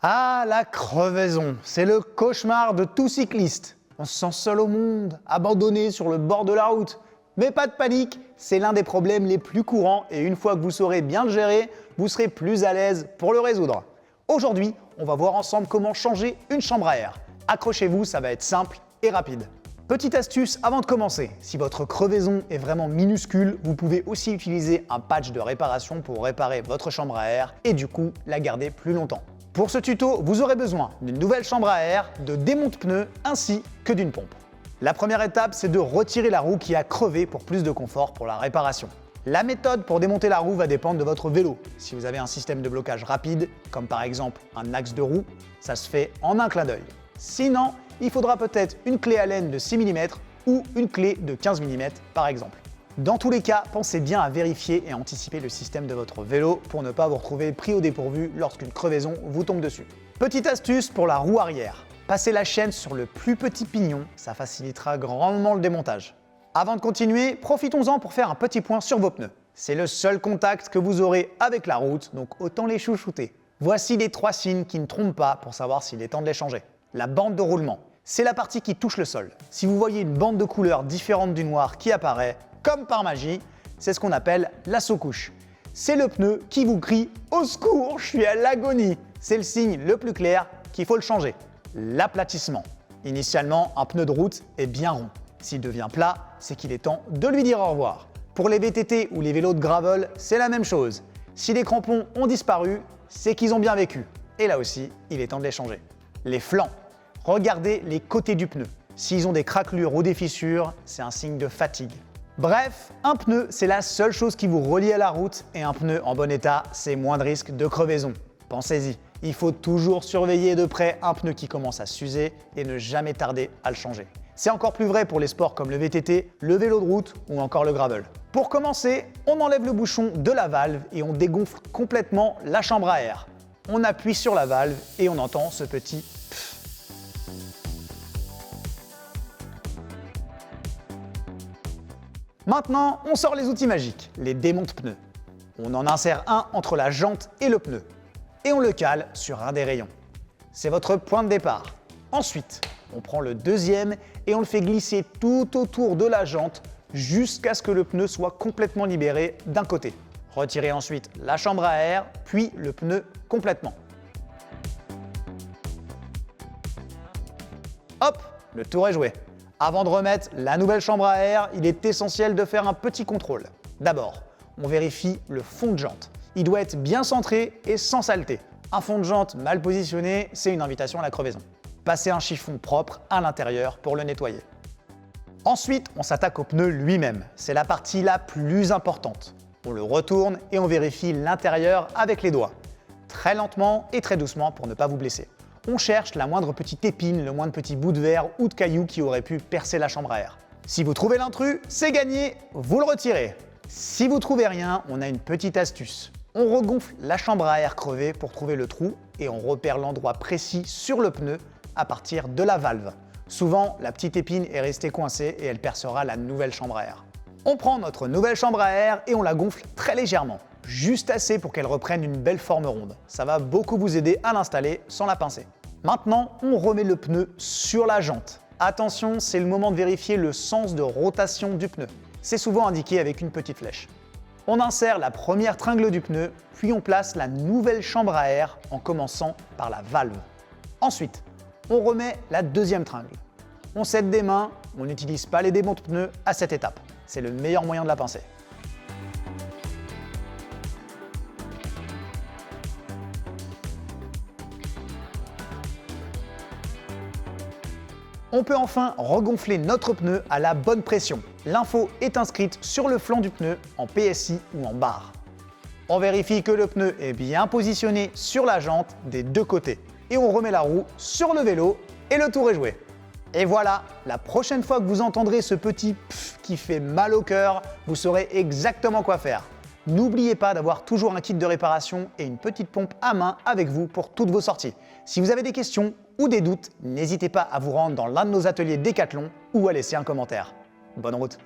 Ah, la crevaison, c'est le cauchemar de tout cycliste. On se sent seul au monde, abandonné sur le bord de la route. Mais pas de panique, c'est l'un des problèmes les plus courants et une fois que vous saurez bien le gérer, vous serez plus à l'aise pour le résoudre. Aujourd'hui, on va voir ensemble comment changer une chambre à air. Accrochez-vous, ça va être simple et rapide. Petite astuce avant de commencer, si votre crevaison est vraiment minuscule, vous pouvez aussi utiliser un patch de réparation pour réparer votre chambre à air et du coup la garder plus longtemps. Pour ce tuto, vous aurez besoin d'une nouvelle chambre à air, de démonte-pneus ainsi que d'une pompe. La première étape, c'est de retirer la roue qui a crevé pour plus de confort pour la réparation. La méthode pour démonter la roue va dépendre de votre vélo. Si vous avez un système de blocage rapide, comme par exemple un axe de roue, ça se fait en un clin d'œil. Sinon, il faudra peut-être une clé Allen de 6 mm ou une clé de 15 mm par exemple. Dans tous les cas, pensez bien à vérifier et anticiper le système de votre vélo pour ne pas vous retrouver pris au dépourvu lorsqu'une crevaison vous tombe dessus. Petite astuce pour la roue arrière. Passez la chaîne sur le plus petit pignon, ça facilitera grandement le démontage. Avant de continuer, profitons-en pour faire un petit point sur vos pneus. C'est le seul contact que vous aurez avec la route, donc autant les chouchouter. Voici les 3 signes qui ne trompent pas pour savoir s'il est temps de les changer. La bande de roulement, c'est la partie qui touche le sol. Si vous voyez une bande de couleur différente du noir qui apparaît, comme par magie, c'est ce qu'on appelle la saut-couche. C'est le pneu qui vous crie « Au secours, je suis à l'agonie !» C'est le signe le plus clair qu'il faut le changer. L'aplatissement. Initialement, un pneu de route est bien rond. S'il devient plat, c'est qu'il est temps de lui dire au revoir. Pour les VTT ou les vélos de gravel, c'est la même chose. Si les crampons ont disparu, c'est qu'ils ont bien vécu. Et là aussi, il est temps de les changer. Les flancs. Regardez les côtés du pneu. S'ils ont des craquelures ou des fissures, c'est un signe de fatigue. Bref, un pneu, c'est la seule chose qui vous relie à la route et un pneu en bon état, c'est moins de risque de crevaison. Pensez-y, il faut toujours surveiller de près un pneu qui commence à s'user et ne jamais tarder à le changer. C'est encore plus vrai pour les sports comme le VTT, le vélo de route ou encore le gravel. Pour commencer, on enlève le bouchon de la valve et on dégonfle complètement la chambre à air. On appuie sur la valve et on entend ce petit pfff. Maintenant, on sort les outils magiques, les démonte-pneus. On en insère un entre la jante et le pneu et on le cale sur un des rayons. C'est votre point de départ. Ensuite, on prend le deuxième et on le fait glisser tout autour de la jante jusqu'à ce que le pneu soit complètement libéré d'un côté. Retirez ensuite la chambre à air, puis le pneu complètement. Hop, le tour est joué. Avant de remettre la nouvelle chambre à air, il est essentiel de faire un petit contrôle. D'abord, on vérifie le fond de jante. Il doit être bien centré et sans saleté. Un fond de jante mal positionné, c'est une invitation à la crevaison. Passez un chiffon propre à l'intérieur pour le nettoyer. Ensuite, on s'attaque au pneu lui-même. C'est la partie la plus importante. On le retourne et on vérifie l'intérieur avec les doigts. Très lentement et très doucement pour ne pas vous blesser. On cherche la moindre petite épine, le moindre petit bout de verre ou de caillou qui aurait pu percer la chambre à air. Si vous trouvez l'intrus, c'est gagné, vous le retirez. Si vous trouvez rien, on a une petite astuce. On regonfle la chambre à air crevée pour trouver le trou et on repère l'endroit précis sur le pneu à partir de la valve. Souvent, la petite épine est restée coincée et elle percera la nouvelle chambre à air. On prend notre nouvelle chambre à air et on la gonfle très légèrement, juste assez pour qu'elle reprenne une belle forme ronde. Ça va beaucoup vous aider à l'installer sans la pincer. Maintenant, on remet le pneu sur la jante. Attention, c'est le moment de vérifier le sens de rotation du pneu. C'est souvent indiqué avec une petite flèche. On insère la première tringle du pneu, puis on place la nouvelle chambre à air en commençant par la valve. Ensuite, on remet la deuxième tringle. On s'aide des mains, on n'utilise pas les démonte-pneus à cette étape. C'est le meilleur moyen de la pincer. On peut enfin regonfler notre pneu à la bonne pression. L'info est inscrite sur le flanc du pneu en PSI ou en barre. On vérifie que le pneu est bien positionné sur la jante des deux côtés. Et on remet la roue sur le vélo et le tour est joué. Et voilà, la prochaine fois que vous entendrez ce petit pfff qui fait mal au cœur, vous saurez exactement quoi faire. N'oubliez pas d'avoir toujours un kit de réparation et une petite pompe à main avec vous pour toutes vos sorties. Si vous avez des questions ou des doutes, n'hésitez pas à vous rendre dans l'un de nos ateliers Décathlon ou à laisser un commentaire. Bonne route!